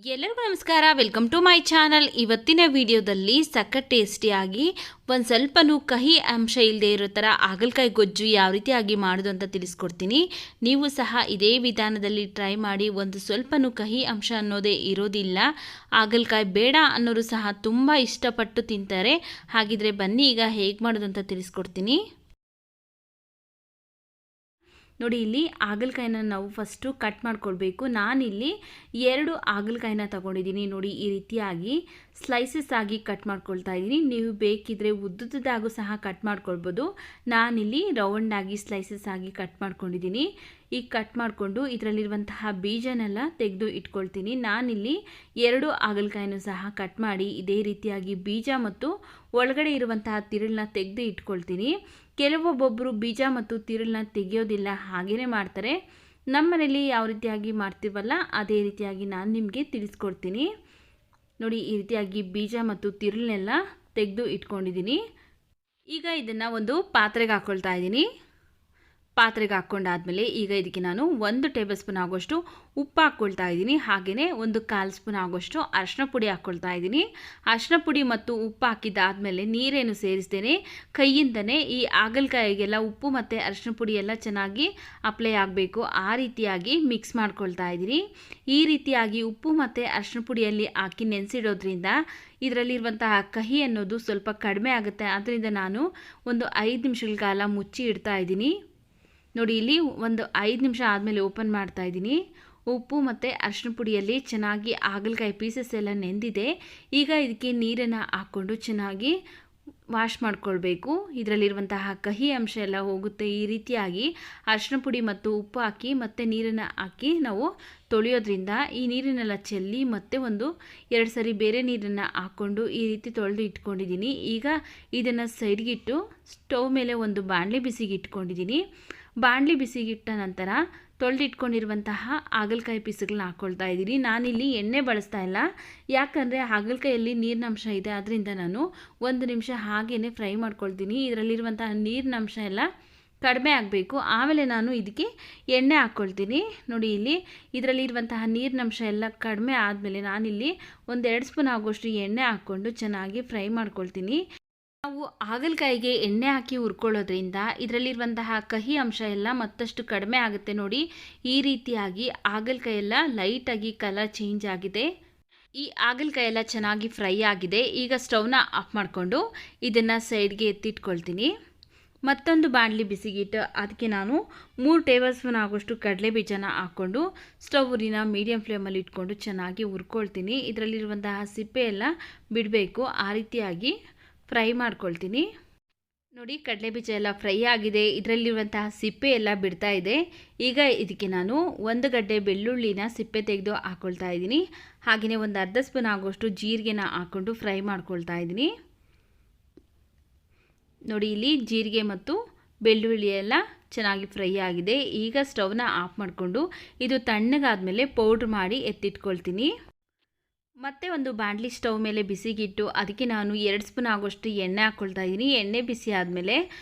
ಎಲ್ಲರಿಗೂ ನಮಸ್ಕಾರ. Welcome to my channel. ಇವತ್ತಿನ ವಿಡಿಯೋದಲ್ಲಿ ಸಖತ್ ಟೇಸ್ಟಿಯಾಗಿ ಒಂದು ಸ್ವಲ್ಪನೂ ಕಹಿ ಅಂಶ ಇಲ್ಲದೆ ಇರೋ ಥರ ಹಾಗಲಕಾಯಿ ಗೊಜ್ಜು ಯಾವ ರೀತಿಯಾಗಿ ಮಾಡೋದು ಅಂತ ತಿಳಿಸ್ಕೊಡ್ತೀನಿ. ನೀವು ಸಹ ಇದೇ ವಿಧಾನದಲ್ಲಿ ಟ್ರೈ ಮಾಡಿ. ಒಂದು ಸ್ವಲ್ಪನೂ ಕಹಿ ಅಂಶ ಅನ್ನೋದೇ ಇರೋದಿಲ್ಲ. ಹಾಗಲಕಾಯಿ ಬೇಡ ಅನ್ನೋರು ಸಹ ತುಂಬ ಇಷ್ಟಪಟ್ಟು ತಿಂತಾರೆ. ಹಾಗಿದ್ರೆ ಬನ್ನಿ ಈಗ ಹೇಗೆ ಮಾಡೋದು ಅಂತ ತಿಳಿಸ್ಕೊಡ್ತೀನಿ. ನೋಡಿ, ಇಲ್ಲಿ ಹಾಗಲಕಾಯಿನ ನಾವು ಫಸ್ಟು ಕಟ್ ಮಾಡ್ಕೊಳ್ಬೇಕು. ನಾನಿಲ್ಲಿ 2 ಹಾಗಲಕಾಯಿನ ತಗೊಂಡಿದ್ದೀನಿ. ನೋಡಿ, ಈ ರೀತಿಯಾಗಿ ಸ್ಲೈಸಸ್ ಆಗಿ ಕಟ್ ಮಾಡ್ಕೊಳ್ತಾ ಇದ್ದೀನಿ. ನೀವು ಬೇಕಿದ್ರೆ ಉದ್ದುದ್ದಾಗೂ ಸಹ ಕಟ್ ಮಾಡ್ಕೊಳ್ಬೋದು. ನಾನಿಲ್ಲಿ ರೌಂಡಾಗಿ ಸ್ಲೈಸಸ್ ಆಗಿ ಕಟ್ ಮಾಡ್ಕೊಂಡಿದ್ದೀನಿ. ಈಗ ಕಟ್ ಮಾಡಿಕೊಂಡು ಇದರಲ್ಲಿರುವಂತಹ ಬೀಜನೆಲ್ಲ ತೆಗೆದು ಇಟ್ಕೊಳ್ತೀನಿ. ನಾನಿಲ್ಲಿ 2 ಹಾಗಲಕಾಯಿನೂ ಸಹ ಕಟ್ ಮಾಡಿ ಇದೇ ರೀತಿಯಾಗಿ ಬೀಜ ಮತ್ತು ಒಳಗಡೆ ಇರುವಂತಹ ತಿರುಳನ್ನ ತೆಗೆದು ಇಟ್ಕೊಳ್ತೀನಿ. ಕೆಲವೊಬ್ಬೊಬ್ಬರು ಬೀಜ ಮತ್ತು ತಿರುಳನ್ನ ತೆಗೆಯೋದಿಲ್ಲ, ಹಾಗೇ ಮಾಡ್ತಾರೆ. ನಮ್ಮ ಮನೇಲಿ ಯಾವ ರೀತಿಯಾಗಿ ಮಾಡ್ತೀವಲ್ಲ ಅದೇ ರೀತಿಯಾಗಿ ನಾನು ನಿಮಗೆ ತಿಳಿಸ್ಕೊಡ್ತೀನಿ. ನೋಡಿ, ಈ ರೀತಿಯಾಗಿ ಬೀಜ ಮತ್ತು ತಿರುಳನ್ನೆಲ್ಲ ತೆಗೆದು ಇಟ್ಕೊಂಡಿದ್ದೀನಿ. ಈಗ ಇದನ್ನು ಒಂದು ಪಾತ್ರೆಗೆ ಹಾಕ್ಕೊಳ್ತಾ ಇದ್ದೀನಿ. ಪಾತ್ರೆಗೆ ಹಾಕ್ಕೊಂಡಾದ್ಮೇಲೆ ಈಗ ಇದಕ್ಕೆ ನಾನು 1 ಟೇಬಲ್ ಸ್ಪೂನ್ ಆಗೋಷ್ಟು ಉಪ್ಪು ಹಾಕ್ಕೊಳ್ತಾ ಇದ್ದೀನಿ. ಹಾಗೆಯೇ 1/4 ಸ್ಪೂನ್ ಆಗೋಷ್ಟು ಅರಿಶಿನ ಪುಡಿ ಹಾಕ್ಕೊಳ್ತಾ ಇದ್ದೀನಿ. ಅರಿಶಿನ ಪುಡಿ ಮತ್ತು ಉಪ್ಪು ಹಾಕಿದ್ದಾದಮೇಲೆ ನೀರೇನು ಸೇರಿಸ್ತೇನೆ, ಕೈಯಿಂದನೇ ಈ ಹಾಗಲಕಾಯಿಗೆಲ್ಲ ಉಪ್ಪು ಮತ್ತು ಅರಿಶಿನ ಪುಡಿ ಎಲ್ಲ ಚೆನ್ನಾಗಿ ಅಪ್ಲೈ ಆಗಬೇಕು. ಆ ರೀತಿಯಾಗಿ ಮಿಕ್ಸ್ ಮಾಡ್ಕೊಳ್ತಾ ಇದ್ದೀನಿ. ಈ ರೀತಿಯಾಗಿ ಉಪ್ಪು ಮತ್ತು ಅರಿಶಿನ ಪುಡಿಯಲ್ಲಿ ಹಾಕಿ ನೆನೆಸಿಡೋದ್ರಿಂದ ಇದರಲ್ಲಿರುವಂತಹ ಕಹಿ ಅನ್ನೋದು ಸ್ವಲ್ಪ ಕಡಿಮೆ ಆಗುತ್ತೆ. ಆದ್ದರಿಂದ ನಾನು ಒಂದು 5 ನಿಮಿಷಗಳ ಕಾಲ ಮುಚ್ಚಿ ಇಡ್ತಾ ಇದ್ದೀನಿ. ನೋಡಿ, ಇಲ್ಲಿ ಒಂದು 5 ನಿಮಿಷ ಆದಮೇಲೆ ಓಪನ್ ಮಾಡ್ತಾ ಇದ್ದೀನಿ. ಉಪ್ಪು ಮತ್ತು ಅರಿಶಿನ ಪುಡಿಯಲ್ಲಿ ಚೆನ್ನಾಗಿ ಹಾಗಲಕಾಯಿ ಪೀಸಸ್ ಎಲ್ಲ ನೆಂದಿದೆ. ಈಗ ಇದಕ್ಕೆ ನೀರನ್ನು ಹಾಕ್ಕೊಂಡು ಚೆನ್ನಾಗಿ ವಾಶ್ ಮಾಡ್ಕೊಳ್ಬೇಕು. ಇದರಲ್ಲಿರುವಂತಹ ಕಹಿ ಅಂಶ ಎಲ್ಲ ಹೋಗುತ್ತೆ. ಈ ರೀತಿಯಾಗಿ ಅರಿಶಿನ ಪುಡಿ ಮತ್ತು ಉಪ್ಪು ಹಾಕಿ ಮತ್ತು ನೀರನ್ನು ಹಾಕಿ ನಾವು ತೊಳೆಯೋದ್ರಿಂದ ಈ ನೀರನ್ನೆಲ್ಲ ಚೆಲ್ಲಿ ಮತ್ತೆ 2 ಸರಿ ಬೇರೆ ನೀರನ್ನು ಹಾಕ್ಕೊಂಡು ಈ ರೀತಿ ತೊಳೆದು ಇಟ್ಕೊಂಡಿದ್ದೀನಿ. ಈಗ ಇದನ್ನು ಸೈಡ್ಗಿಟ್ಟು ಸ್ಟವ್ ಮೇಲೆ ಒಂದು ಬಾಣಲೆ ಬಿಸಿಗೆ ಇಟ್ಕೊಂಡಿದ್ದೀನಿ. ಬಾಣಲೆ ಬಿಸಿಗಿಟ್ಟ ನಂತರ ತೊಳೆದಿಟ್ಕೊಂಡಿರುವಂತಹ ಹಾಗಲಕಾಯಿ ಪೀಸ್ಗಳನ್ನ ಹಾಕ್ಕೊಳ್ತಾ ಇದ್ದೀನಿ. ನಾನಿಲ್ಲಿ ಎಣ್ಣೆ ಬಳಸ್ತಾ ಇಲ್ಲ, ಯಾಕಂದರೆ ಹಾಗಲಕಾಯಲ್ಲಿ ನೀರಿನಂಶ ಇದೆ. ಅದರಿಂದ ನಾನು 1 ನಿಮಿಷ ಹಾಗೇ ಫ್ರೈ ಮಾಡ್ಕೊಳ್ತೀನಿ. ಇದರಲ್ಲಿರುವಂತಹ ನೀರಿನಂಶ ಎಲ್ಲ ಕಡಿಮೆ ಆಗಬೇಕು. ಆಮೇಲೆ ನಾನು ಇದಕ್ಕೆ ಎಣ್ಣೆ ಹಾಕ್ಕೊಳ್ತೀನಿ. ನೋಡಿ, ಇಲ್ಲಿ ಇದರಲ್ಲಿರುವಂತಹ ನೀರಿನಂಶ ಎಲ್ಲ ಕಡಿಮೆ ಆದಮೇಲೆ ನಾನಿಲ್ಲಿ 1-2 ಸ್ಪೂನ್ ಆಗೋಷ್ಟು ಎಣ್ಣೆ ಹಾಕ್ಕೊಂಡು ಚೆನ್ನಾಗಿ ಫ್ರೈ ಮಾಡ್ಕೊಳ್ತೀನಿ. ನಾವು ಹಾಗಲಕಾಯಿಗೆ ಎಣ್ಣೆ ಹಾಕಿ ಹುರ್ಕೊಳ್ಳೋದ್ರಿಂದ ಇದರಲ್ಲಿರುವಂತಹ ಕಹಿ ಅಂಶ ಎಲ್ಲ ಮತ್ತಷ್ಟು ಕಡಿಮೆ ಆಗುತ್ತೆ. ನೋಡಿ, ಈ ರೀತಿಯಾಗಿ ಹಾಗಲಕಾಯಿ ಎಲ್ಲ ಲೈಟಾಗಿ ಕಲರ್ ಚೇಂಜ್ ಆಗಿದೆ. ಈ ಹಾಗಲಕಾಯಿ ಎಲ್ಲ ಚೆನ್ನಾಗಿ ಫ್ರೈ ಆಗಿದೆ. ಈಗ ಸ್ಟವ್ನ ಆಫ್ ಮಾಡಿಕೊಂಡು ಇದನ್ನು ಸೈಡ್ಗೆ ಎತ್ತಿಟ್ಕೊಳ್ತೀನಿ. ಮತ್ತೊಂದು ಬಾಣಲಿ ಬಿಸಿಗಿಟ್ಟು ಅದಕ್ಕೆ ನಾನು 3 ಟೇಬಲ್ ಸ್ಪೂನ್ ಆಗೋಷ್ಟು ಕಡಲೆ ಬೀಜನ ಹಾಕ್ಕೊಂಡು ಸ್ಟವ್ ಉರಿನ ಮೀಡಿಯಂ ಫ್ಲೇಮಲ್ಲಿ ಇಟ್ಕೊಂಡು ಚೆನ್ನಾಗಿ ಹುರ್ಕೊಳ್ತೀನಿ. ಇದರಲ್ಲಿರುವಂತಹ ಸಿಪ್ಪೆ ಎಲ್ಲ ಬಿಡಬೇಕು. ಆ ರೀತಿಯಾಗಿ ಫ್ರೈ ಮಾಡ್ಕೊಳ್ತೀನಿ. ನೋಡಿ, ಕಡಲೆ ಬೀಜ ಎಲ್ಲ ಫ್ರೈ ಆಗಿದೆ. ಇದರಲ್ಲಿರುವಂತಹ ಸಿಪ್ಪೆ ಎಲ್ಲ ಬಿಡ್ತಾ ಇದೆ. ಈಗ ಇದಕ್ಕೆ ನಾನು 1 ಗಡ್ಡೆ ಬೆಳ್ಳುಳ್ಳಿನ ಸಿಪ್ಪೆ ತೆಗೆದು ಹಾಕ್ಕೊಳ್ತಾ ಇದ್ದೀನಿ. ಹಾಗೆಯೇ 1/2 ಸ್ಪೂನ್ ಆಗೋಷ್ಟು ಜೀರಿಗೆನ ಹಾಕ್ಕೊಂಡು ಫ್ರೈ ಮಾಡ್ಕೊಳ್ತಾ ಇದ್ದೀನಿ. ನೋಡಿ, ಇಲ್ಲಿ ಜೀರಿಗೆ ಮತ್ತು ಬೆಳ್ಳುಳ್ಳಿ ಎಲ್ಲ ಚೆನ್ನಾಗಿ ಫ್ರೈ ಆಗಿದೆ. ಈಗ ಸ್ಟವ್ನ ಆಫ್ ಮಾಡಿಕೊಂಡು ಇದು ತಣ್ಣಗಾದ್ಮೇಲೆ ಪೌಡ್ರ್ ಮಾಡಿ ಎತ್ತಿಟ್ಕೊಳ್ತೀನಿ. ಮತ್ತೆ ಒಂದು ಬಾಣಲಿ ಸ್ಟವ್ ಮೇಲೆ ಬಿಸಿಗಿಟ್ಟು ಅದಕ್ಕೆ ನಾನು 2 ಸ್ಪೂನ್ ಆಗೋಷ್ಟು ಎಣ್ಣೆ ಹಾಕ್ಕೊಳ್ತಾ ಇದ್ದೀನಿ. ಎಣ್ಣೆ ಬಿಸಿ ಆದಮೇಲೆ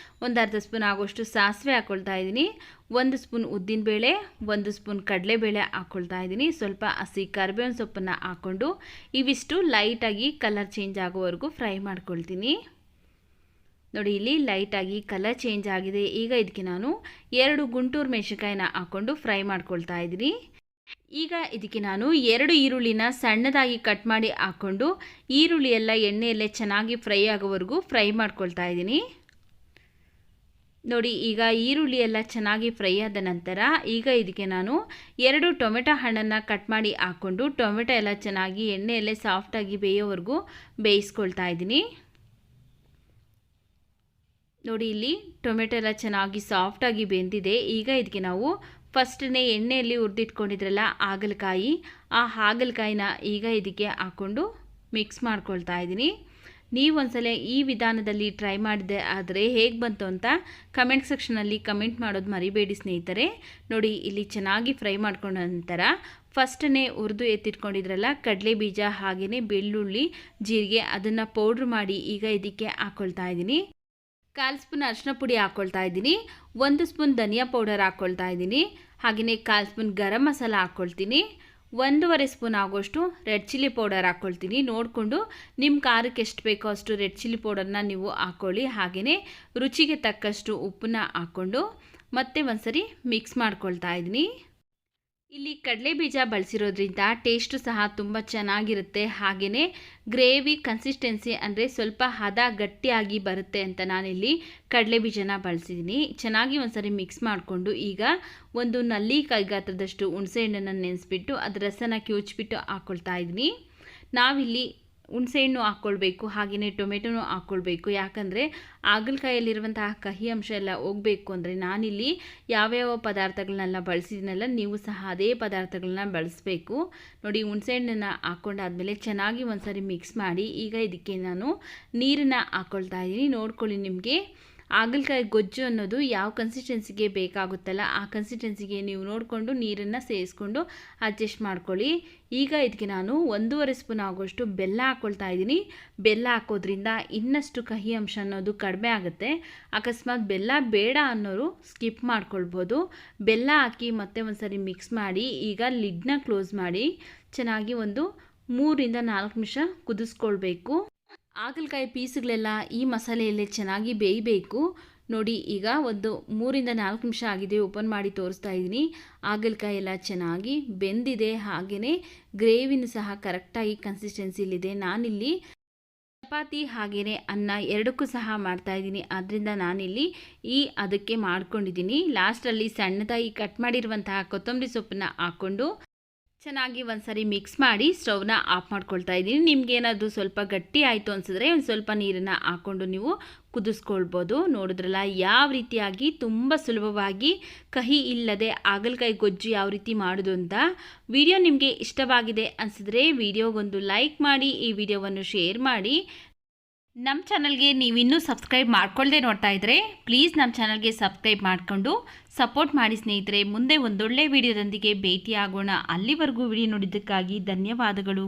1/2 ಸ್ಪೂನ್ ಆಗೋಷ್ಟು ಸಾಸಿವೆ ಹಾಕ್ಕೊಳ್ತಾ ಇದ್ದೀನಿ. 1 ಸ್ಪೂನ್ ಉದ್ದಿನಬೇಳೆ, 1 ಸ್ಪೂನ್ ಕಡಲೆಬೇಳೆ ಹಾಕ್ಕೊಳ್ತಾ ಇದ್ದೀನಿ. ಸ್ವಲ್ಪ ಹಸಿ ಕರಿಬೇವಿನ ಸೊಪ್ಪನ್ನು ಹಾಕ್ಕೊಂಡು ಇವಿಷ್ಟು ಲೈಟಾಗಿ ಕಲರ್ ಚೇಂಜ್ ಆಗೋವರೆಗೂ ಫ್ರೈ ಮಾಡ್ಕೊಳ್ತೀನಿ. ನೋಡಿ, ಇಲ್ಲಿ ಲೈಟಾಗಿ ಕಲರ್ ಚೇಂಜ್ ಆಗಿದೆ. ಈಗ ಇದಕ್ಕೆ ನಾನು 2 ಗುಂಟೂರು ಮೆಣಸಿನಕಾಯಿನ ಹಾಕ್ಕೊಂಡು ಫ್ರೈ ಮಾಡ್ಕೊಳ್ತಾ ಇದ್ದೀನಿ. ಈಗ ಇದಕ್ಕೆ ನಾನು 2 ಈರುಳ್ಳಿನ ಸಣ್ಣದಾಗಿ ಕಟ್ ಮಾಡಿ ಹಾಕ್ಕೊಂಡು ಈರುಳ್ಳಿ ಎಲ್ಲ ಎಣ್ಣೆಯಲ್ಲೇ ಚೆನ್ನಾಗಿ ಫ್ರೈ ಆಗೋವರೆಗೂ ಫ್ರೈ ಮಾಡ್ಕೊಳ್ತಾ ಇದ್ದೀನಿ. ನೋಡಿ, ಈಗ ಈರುಳ್ಳಿ ಎಲ್ಲ ಚೆನ್ನಾಗಿ ಫ್ರೈ ಆದ ನಂತರ ಈಗ ಇದಕ್ಕೆ ನಾನು 2 ಟೊಮೆಟೊ ಹಣ್ಣನ್ನು ಕಟ್ ಮಾಡಿ ಹಾಕ್ಕೊಂಡು ಟೊಮೆಟೊ ಎಲ್ಲ ಚೆನ್ನಾಗಿ ಎಣ್ಣೆಯಲ್ಲೇ ಸಾಫ್ಟಾಗಿ ಬೇಯೋವರೆಗೂ ಬೇಯಿಸ್ಕೊಳ್ತಾ ಇದ್ದೀನಿ. ನೋಡಿ, ಇಲ್ಲಿ ಟೊಮೆಟೊ ಎಲ್ಲ ಚೆನ್ನಾಗಿ ಸಾಫ್ಟಾಗಿ ಬೆಂದಿದೆ. ಈಗ ಇದಕ್ಕೆ ನಾವು ಫಸ್ಟೇ ಎಣ್ಣೆಯಲ್ಲಿ ಹುರಿದಿಟ್ಕೊಂಡಿದ್ರಲ್ಲ ಹಾಗಲಕಾಯಿ, ಆ ಹಾಗಲಕಾಯಿನ ಈಗ ಇದಕ್ಕೆ ಹಾಕ್ಕೊಂಡು ಮಿಕ್ಸ್ ಮಾಡ್ಕೊಳ್ತಾ ಇದ್ದೀನಿ. ನೀವು ಒಂದ್ಸಲ ಈ ವಿಧಾನದಲ್ಲಿ ಟ್ರೈ ಮಾಡಿದೆ ಆದರೆ ಹೇಗೆ ಬಂತು ಅಂತ ಕಮೆಂಟ್ ಸೆಕ್ಷನಲ್ಲಿ ಕಮೆಂಟ್ ಮಾಡೋದು ಮರಿಬೇಡಿ ಸ್ನೇಹಿತರೆ. ನೋಡಿ, ಇಲ್ಲಿ ಚೆನ್ನಾಗಿ ಫ್ರೈ ಮಾಡ್ಕೊಂಡ ನಂತರ ಫಸ್ಟೇ ಹುರಿದು ಎತ್ತಿಟ್ಕೊಂಡಿದ್ರಲ್ಲ ಕಡಲೆ ಬೀಜ ಹಾಗೆಯೇ ಬೆಳ್ಳುಳ್ಳಿ ಜೀರಿಗೆ ಅದನ್ನು ಪೌಡ್ರ್ ಮಾಡಿ ಈಗ ಇದಕ್ಕೆ ಹಾಕ್ಕೊಳ್ತಾ ಇದ್ದೀನಿ. 1/4 ಸ್ಪೂನ್ ಅರಿಶಿನ ಪುಡಿ ಹಾಕ್ಕೊಳ್ತಾ ಇದ್ದೀನಿ. 1 ಸ್ಪೂನ್ ಧನಿಯಾ ಪೌಡರ್ ಹಾಕ್ಕೊಳ್ತಾ ಇದ್ದೀನಿ. ಹಾಗೆಯೇ 1/4 ಸ್ಪೂನ್ ಗರಂ ಮಸಾಲ ಹಾಕ್ಕೊಳ್ತೀನಿ. 1.5 ಸ್ಪೂನ್ ಆಗೋಷ್ಟು ರೆಡ್ ಚಿಲ್ಲಿ ಪೌಡರ್ ಹಾಕ್ಕೊಳ್ತೀನಿ. ನೋಡಿಕೊಂಡು ನಿಮ್ಮ ಖಾರಕ್ಕೆ ಎಷ್ಟು ಬೇಕೋ ಅಷ್ಟು ರೆಡ್ ಚಿಲ್ಲಿ ಪೌಡರ್ನ ನೀವು ಹಾಕ್ಕೊಳ್ಳಿ. ಹಾಗೆಯೇ ರುಚಿಗೆ ತಕ್ಕಷ್ಟು ಉಪ್ಪನ್ನ ಹಾಕ್ಕೊಂಡು ಮತ್ತೆ ಒಂದ್ಸರಿ ಮಿಕ್ಸ್ ಮಾಡ್ಕೊಳ್ತಾ ಇದ್ದೀನಿ. ಇಲ್ಲಿ ಕಡಲೆ ಬೀಜ ಬಳಸಿರೋದ್ರಿಂದ ಟೇಸ್ಟು ಸಹ ತುಂಬ ಚೆನ್ನಾಗಿರುತ್ತೆ. ಹಾಗೆಯೇ ಗ್ರೇವಿ ಕನ್ಸಿಸ್ಟೆನ್ಸಿ ಅಂದರೆ ಸ್ವಲ್ಪ ಹದ ಗಟ್ಟಿಯಾಗಿ ಬರುತ್ತೆ ಅಂತ ನಾನಿಲ್ಲಿ ಕಡಲೆ ಬೀಜನ ಬಳಸಿದ್ದೀನಿ. ಚೆನ್ನಾಗಿ ಒಂದ್ಸರಿ ಮಿಕ್ಸ್ ಮಾಡಿಕೊಂಡು ಈಗ ಒಂದು ನಲ್ಲಿಕಾಯಿ ಗಾತ್ರದಷ್ಟು ಹುಣಸೆಹಣ್ಣನ್ನು ನೆನೆಸ್ಬಿಟ್ಟು ಅದರ ರಸನ ಕಿವುಚ್ಬಿಟ್ಟು ಹಾಕ್ಕೊಳ್ತಾ ಇದ್ದೀನಿ. ನಾವಿಲ್ಲಿ ಹುಣಸೆಹಣ್ಣು ಹಾಕ್ಕೊಳ್ಬೇಕು, ಹಾಗೆಯೇ ಟೊಮೆಟೊನೂ ಹಾಕ್ಕೊಳ್ಬೇಕು. ಯಾಕಂದರೆ ಹಾಗಲಕಾಯಲ್ಲಿರುವಂತಹ ಕಹಿ ಅಂಶ ಎಲ್ಲ ಹೋಗಬೇಕು ಅಂದರೆ ನಾನಿಲ್ಲಿ ಯಾವ್ಯಾವ ಪದಾರ್ಥಗಳನ್ನೆಲ್ಲ ಬಳಸಿದ್ದೀನಲ್ಲ, ನೀವು ಸಹ ಅದೇ ಪದಾರ್ಥಗಳನ್ನ ಬಳಸಬೇಕು. ನೋಡಿ, ಹುಣಸೆಹಣ್ಣನ್ನು ಹಾಕ್ಕೊಂಡಾದ್ಮೇಲೆ ಚೆನ್ನಾಗಿ ಒಂದ್ಸರಿ ಮಿಕ್ಸ್ ಮಾಡಿ ಈಗ ಇದಕ್ಕೆ ನಾನು ನೀರನ್ನು ಹಾಕ್ಕೊಳ್ತಾ ಇದ್ದೀನಿ. ನೋಡ್ಕೊಳ್ಳಿ, ನಿಮಗೆ ಹಾಗಲಕಾಯಿ ಗೊಜ್ಜು ಅನ್ನೋದು ಯಾವ ಕನ್ಸಿಸ್ಟೆನ್ಸಿಗೆ ಬೇಕಾಗುತ್ತಲ್ಲ ಆ ಕನ್ಸಿಸ್ಟೆನ್ಸಿಗೆ ನೀವು ನೋಡಿಕೊಂಡು ನೀರನ್ನು ಸೇರಿಸ್ಕೊಂಡು ಅಡ್ಜಸ್ಟ್ ಮಾಡ್ಕೊಳ್ಳಿ. ಈಗ ಇದಕ್ಕೆ ನಾನು 1.5 ಸ್ಪೂನ್ ಆಗೋಷ್ಟು ಬೆಲ್ಲ ಹಾಕ್ಕೊಳ್ತಾ ಇದ್ದೀನಿ. ಬೆಲ್ಲ ಹಾಕೋದ್ರಿಂದ ಇನ್ನಷ್ಟು ಕಹಿ ಅಂಶ ಅನ್ನೋದು ಕಡಿಮೆ ಆಗುತ್ತೆ. ಅಕಸ್ಮಾತ್ ಬೆಲ್ಲ ಬೇಡ ಅನ್ನೋರು ಸ್ಕಿಪ್ ಮಾಡ್ಕೊಳ್ಬೋದು. ಬೆಲ್ಲ ಹಾಕಿ ಮತ್ತೆ ಒಂದ್ಸರಿ ಮಿಕ್ಸ್ ಮಾಡಿ ಈಗ ಲಿಡ್ನ ಕ್ಲೋಸ್ ಮಾಡಿ ಚೆನ್ನಾಗಿ ಒಂದು 3 ರಿಂದ 4 ನಿಮಿಷ ಕುದಿಸ್ಕೊಳ್ಬೇಕು. ಹಾಗಲಕಾಯಿ ಪೀಸ್ಗಳೆಲ್ಲ ಈ ಮಸಾಲೆಯಲ್ಲೇ ಚೆನ್ನಾಗಿ ಬೇಯಬೇಕು. ನೋಡಿ, ಈಗ ಒಂದು 3 ರಿಂದ 4 ನಿಮಿಷ ಆಗಿದೆ. ಓಪನ್ ಮಾಡಿ ತೋರಿಸ್ತಾ ಇದ್ದೀನಿ. ಹಾಗಲಕಾಯಿ ಎಲ್ಲ ಚೆನ್ನಾಗಿ ಬೆಂದಿದೆ. ಹಾಗೆಯೇ ಗ್ರೇವಿನೂ ಸಹ ಕರೆಕ್ಟಾಗಿ ಕನ್ಸಿಸ್ಟೆನ್ಸಿಲಿದೆ. ನಾನಿಲ್ಲಿ ಚಪಾತಿ ಹಾಗೆಯೇ ಅನ್ನ ಎರಡಕ್ಕೂ ಸಹ ಮಾಡ್ತಾಯಿದ್ದೀನಿ. ಆದ್ದರಿಂದ ನಾನಿಲ್ಲಿ ಅದಕ್ಕೆ ಮಾಡ್ಕೊಂಡಿದ್ದೀನಿ. ಲಾಸ್ಟಲ್ಲಿ ಸಣ್ಣದಾಗಿ ಕಟ್ ಮಾಡಿರುವಂತಹ ಕೊತ್ತಂಬರಿ ಸೊಪ್ಪನ್ನ ಹಾಕ್ಕೊಂಡು ಚೆನ್ನಾಗಿ ಒಂದ್ಸರಿ ಮಿಕ್ಸ್ ಮಾಡಿ ಸ್ಟವ್ನ ಆಫ್ ಮಾಡ್ಕೊಳ್ತಾ ಇದ್ದೀನಿ. ನಿಮಗೇನಾದರೂ ಸ್ವಲ್ಪ ಗಟ್ಟಿ ಆಯಿತು ಅನಿಸಿದ್ರೆ ಒಂದು ಸ್ವಲ್ಪ ನೀರನ್ನು ಹಾಕ್ಕೊಂಡು ನೀವು ಕುದಿಸ್ಕೊಳ್ಬೋದು. ನೋಡಿದ್ರಲ್ಲ ಯಾವ ರೀತಿಯಾಗಿ ತುಂಬ ಸುಲಭವಾಗಿ ಕಹಿ ಇಲ್ಲದೆ ಹಾಗಲಕಾಯಿ ಗೊಜ್ಜು ಯಾವ ರೀತಿ ಮಾಡೋದು ಅಂತ. ವಿಡಿಯೋ ನಿಮಗೆ ಇಷ್ಟವಾಗಿದೆ ಅನಿಸಿದ್ರೆ ವಿಡಿಯೋಗೊಂದು ಲೈಕ್ ಮಾಡಿ, ಈ ವಿಡಿಯೋವನ್ನು ಶೇರ್ ಮಾಡಿ. ನಮ್ಮ ಚಾನಲ್ಗೆ ನೀವಿನ್ನೂ ಸಬ್ಸ್ಕ್ರೈಬ್ ಮಾಡ್ಕೊಳ್ಳದೆ ನೋಡ್ತಾ ಇದ್ದರೆ ಪ್ಲೀಸ್ ನಮ್ಮ ಚಾನಲ್ಗೆ ಸಬ್ಸ್ಕ್ರೈಬ್ ಮಾಡಿಕೊಂಡು ಸಪೋರ್ಟ್ ಮಾಡಿ ಸ್ನೇಹಿತರೆ. ಮುಂದೆ ಒಂದೊಳ್ಳೆ ವಿಡಿಯೋದೊಂದಿಗೆ ಭೇಟಿಯಾಗೋಣ. ಅಲ್ಲಿವರೆಗೂ ವಿಡಿಯೋ ನೋಡಿದ್ದಕ್ಕಾಗಿ ಧನ್ಯವಾದಗಳು.